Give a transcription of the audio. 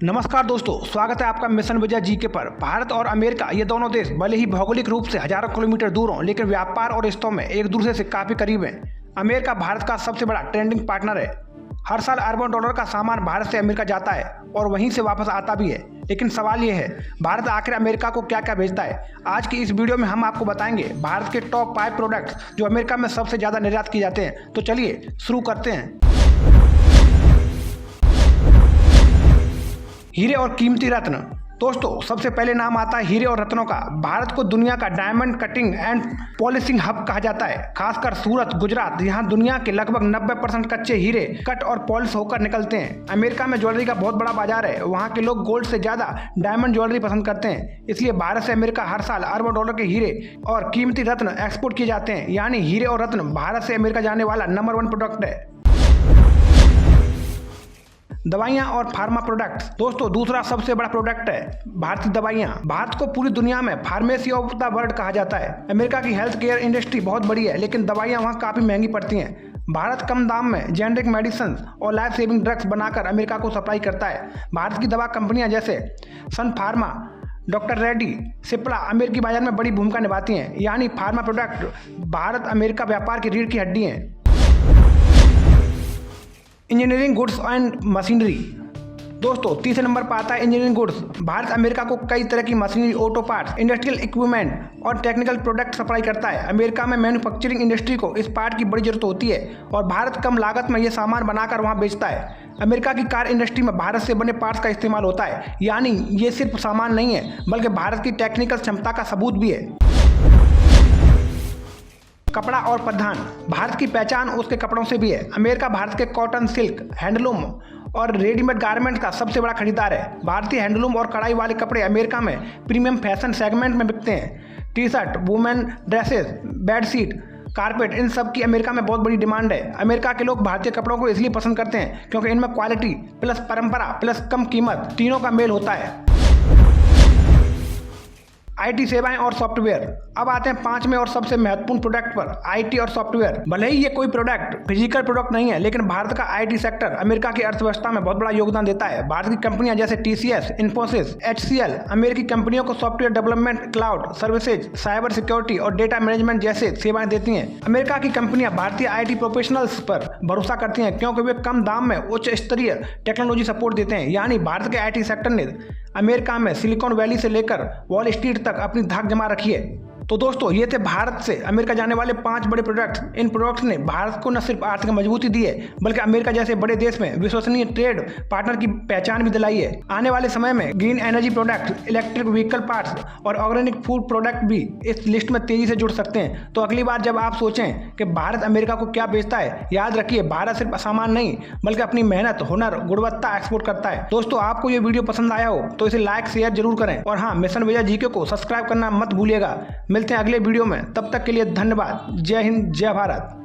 नमस्कार दोस्तों, स्वागत है आपका मिशन विजय जीके पर। भारत और अमेरिका ये दोनों देश भले ही भौगोलिक रूप से हजारों किलोमीटर दूर हों, लेकिन व्यापार और रिश्तों में एक दूसरे से काफी करीब हैं। अमेरिका भारत का सबसे बड़ा ट्रेडिंग पार्टनर है। हर साल अरबों डॉलर का सामान भारत से अमेरिका जाता है और वहीं से वापस आता भी है। लेकिन सवाल ये है, भारत आखिर अमेरिका को क्या क्या भेजता है? आज की इस वीडियो में हम आपको बताएंगे भारत के टॉप 5 प्रोडक्ट्स जो अमेरिका में सबसे ज़्यादा निर्यात किए जाते हैं। तो चलिए शुरू करते हैं। हीरे और कीमती रत्न। दोस्तों, सबसे पहले नाम आता है हीरे और रत्नों का। भारत को दुनिया का diamond cutting and polishing hub कहा जाता है। खासकर सूरत, गुजरात, यहाँ दुनिया के लगभग 90% कच्चे हीरे कट और पॉलिश होकर निकलते हैं। अमेरिका में ज्वेलरी का बहुत बड़ा बाजार है। वहाँ के लोग गोल्ड से ज्यादा डायमंड ज्वेलरी पसंद करते हैं। इसलिए भारत से अमेरिका हर साल अरबों डॉलर के हीरे और कीमती रत्न एक्सपोर्ट किए जाते हैं। यानी हीरे और रत्न भारत से अमेरिका जाने वाला नंबर 1 प्रोडक्ट है। दवाइयाँ और फार्मा प्रोडक्ट्स। दोस्तों, दूसरा सबसे बड़ा प्रोडक्ट है भारतीय दवाइयाँ। भारत को पूरी दुनिया में फार्मेसी ऑफ द वर्ल्ड कहा जाता है। अमेरिका की हेल्थ केयर इंडस्ट्री बहुत बड़ी है, लेकिन दवाइयाँ वहाँ काफ़ी महंगी पड़ती हैं। भारत कम दाम में जेनेरिक मेडिसिन और लाइफ सेविंग ड्रग्स बनाकर अमेरिका को सप्लाई करता है। भारत की दवा कंपनियाँ जैसे सन फार्मा, डॉक्टर रेड्डी, सिप्ला अमेरिकी बाजार में बड़ी भूमिका निभाती हैं। यानी फार्मा प्रोडक्ट भारत अमेरिका व्यापार की रीढ़ की हड्डी हैं। Engineering goods and machinery. दोस्तों, तीसरे नंबर पर आता है इंजीनियरिंग गुड्स। भारत अमेरिका को कई तरह की machinery, auto parts, industrial equipment और टेक्निकल प्रोडक्ट सप्लाई करता है। अमेरिका में मैन्युफैक्चरिंग इंडस्ट्री को इस पार्ट की बड़ी जरूरत होती है और भारत कम लागत में ये सामान बनाकर वहाँ बेचता है। अमेरिका की कार इंडस्ट्री में भारत से बने पार्ट्स का इस्तेमाल होता है। यानी ये सिर्फ सामान नहीं है, बल्कि भारत की टेक्निकल क्षमता का सबूत भी है। कपड़ा और परिधान। भारत की पहचान उसके कपड़ों से भी है। अमेरिका भारत के कॉटन, सिल्क, हैंडलूम और रेडीमेड गारमेंट का सबसे बड़ा खरीदार है। भारतीय हैंडलूम और कढ़ाई वाले कपड़े अमेरिका में प्रीमियम फैशन सेगमेंट में बिकते हैं। T shirt, women dresses, bedsheet, carpet, इन सब की अमेरिका में बहुत बड़ी डिमांड है। अमेरिका के लोग भारतीय कपड़ों को इसलिए पसंद करते हैं क्योंकि इनमें क्वालिटी प्लस परंपरा प्लस कम कीमत तीनों का मेल होता है। आईटी सेवाएं और सॉफ्टवेयर। अब आते हैं 5वें और सबसे महत्वपूर्ण प्रोडक्ट पर, आईटी और सॉफ्टवेयर। भले ही ये कोई प्रोडक्ट फिजिकल प्रोडक्ट नहीं है, लेकिन भारत का आईटी सेक्टर अमेरिका की अर्थव्यवस्था में बहुत बड़ा योगदान देता है। भारत की कंपनियां जैसे टीसीएस, इन्फोसिस, एचसीएल अमेरिकी कंपनियों को software development, cloud services, cyber security और डेटा मैनेजमेंट जैसे सेवाएं देती हैं। अमेरिका की कंपनियां भारतीय आईटी प्रोफेशनल्स पर भरोसा करती हैं क्योंकि वे कम दाम में उच्च स्तरीय टेक्नोलॉजी सपोर्ट देते हैं। यानी भारत के आईटी सेक्टर ने अमेरिका में सिलिकॉन वैली से लेकर वॉल स्ट्रीट तक अपनी धाक जमा रखी है। तो दोस्तों, ये थे भारत से अमेरिका जाने वाले 5 बड़े प्रोडक्ट्स। इन प्रोडक्ट्स ने भारत को न सिर्फ आर्थिक मजबूती दी है, बल्कि अमेरिका जैसे बड़े देश में विश्वसनीय ट्रेड पार्टनर की पहचान भी दिलाई है। आने वाले समय में green energy product, electric vehicle parts और ऑर्गेनिक फूड प्रोडक्ट भी इस लिस्ट में तेजी से जुड़ सकते हैं। तो अगली बार जब आप सोचें कि भारत अमेरिका को क्या बेचता है, याद रखिए भारत सिर्फ सामान नहीं बल्कि अपनी मेहनत, हुनर, गुणवत्ता एक्सपोर्ट करता है। दोस्तों, आपको ये वीडियो पसंद आया हो तो इसे लाइक शेयर जरूर करें और हाँ, मिशन विजय जीके को सब्सक्राइब करना मत भूलिएगा। मिलते हैं अगले वीडियो में, तब तक के लिए धन्यवाद। जय हिंद, जय भारत।